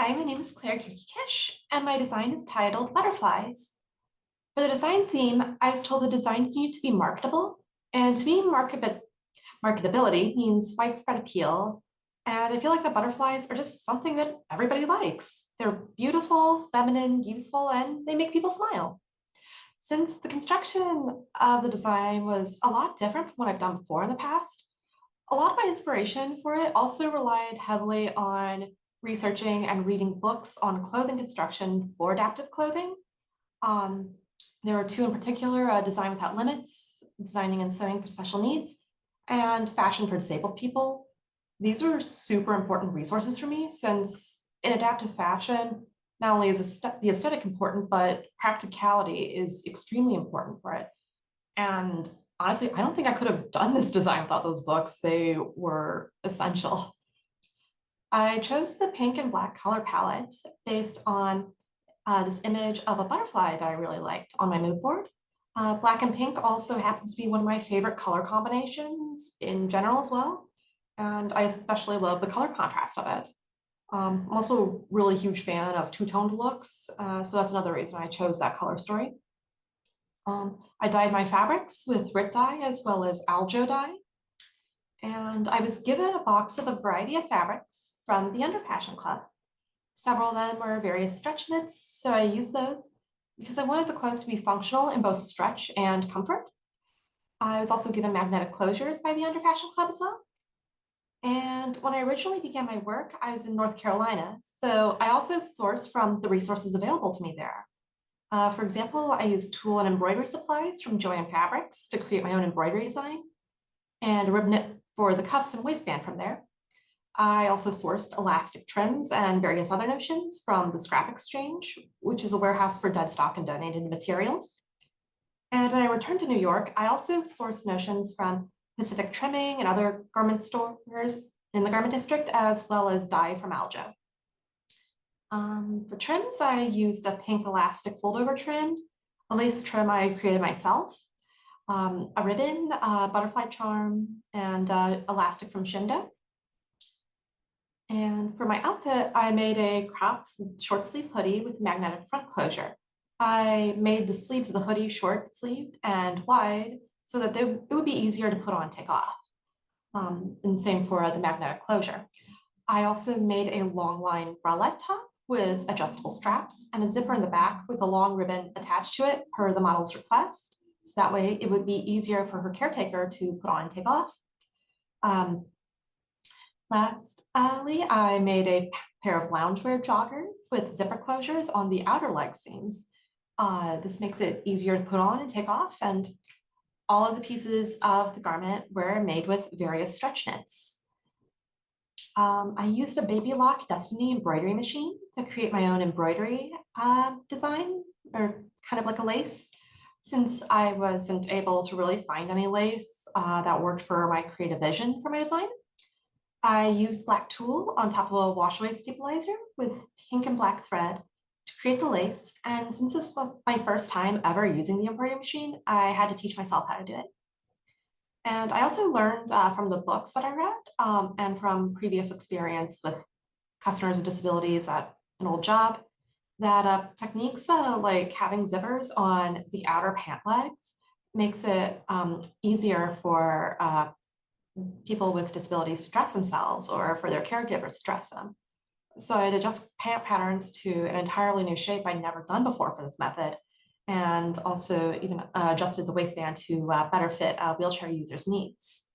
Hi, my name is Gyurkikiss, and my design is titled Butterflies. For the design theme, I was told the designs need to be marketable, and to me, marketability means widespread appeal. And I feel like the butterflies are just something that everybody likes. They're beautiful, feminine, youthful, and they make people smile. Since the construction of the design was a lot different from what I've done before in the past, a lot of my inspiration for it also relied heavily on researching and reading books on clothing construction for adaptive clothing. Um, there are two in particular, Design Without Limits, Designing and Sewing for Special Needs, and Fashion for Disabled People. These are super important resources for me since in adaptive fashion, not only is the aesthetic important, but practicality is extremely important for it. And honestly, I don't think I could have done this design without those books. They were essential. I chose the pink and black color palette based on this image of a butterfly that I really liked on my mood board. Black and pink also happens to be one of my favorite color combinations in general as well. And I especially love the color contrast of it. I'm also a really huge fan of two-toned looks, so that's another reason I chose that color story. I dyed my fabrics with Rit dye as well as Aljo dye. And I was given a box of a variety of fabrics from the Under Fashion Club. Several of them were various stretch knits, so I used those because I wanted the clothes to be functional in both stretch and comfort. I was also given magnetic closures by the Under Fashion Club as well. And when I originally began my work, I was in North Carolina, so I also sourced from the resources available to me there. For example, I used tulle and embroidery supplies from Joann Fabrics to create my own embroidery design, and a rib knit for the cuffs and waistband from there. I also sourced elastic trims and various other notions from the Scrap Exchange, which is a warehouse for dead stock and donated materials. And when I returned to New York, I also sourced notions from Pacific Trimming and other garment stores in the garment district, as well as dye from Aljo. For trims, I used a pink elastic fold-over trim, a lace trim I created myself, a ribbon, a butterfly charm, and elastic from Shindo. And for my outfit, I made a cropped short sleeve hoodie with magnetic front closure. I made the sleeves of the hoodie short sleeved and wide so that it would be easier to put on and take off. And same for the magnetic closure. I also made a long line bralette top with adjustable straps and a zipper in the back with a long ribbon attached to it per the model's request. So that way it would be easier for her caretaker to put on and take off. Lastly, I made a pair of loungewear joggers with zipper closures on the outer leg seams. This makes it easier to put on and take off, and all of the pieces of the garment were made with various stretch knits. I used a Baby Lock Destiny embroidery machine to create my own embroidery design, or kind of like a lace, since I wasn't able to really find any lace that worked for my creative vision for my design. I used black tulle on top of a wash-away stabilizer with pink and black thread to create the lace. And since this was my first time ever using the embroidery machine, I had to teach myself how to do it. And I also learned from the books that I read and from previous experience with customers with disabilities at an old job that techniques like having zippers on the outer pant legs makes it easier for people with disabilities to dress themselves or for their caregivers to dress them. So I had to adjust pant patterns to an entirely new shape I'd never done before for this method, and also even adjusted the waistband to better fit wheelchair users' needs.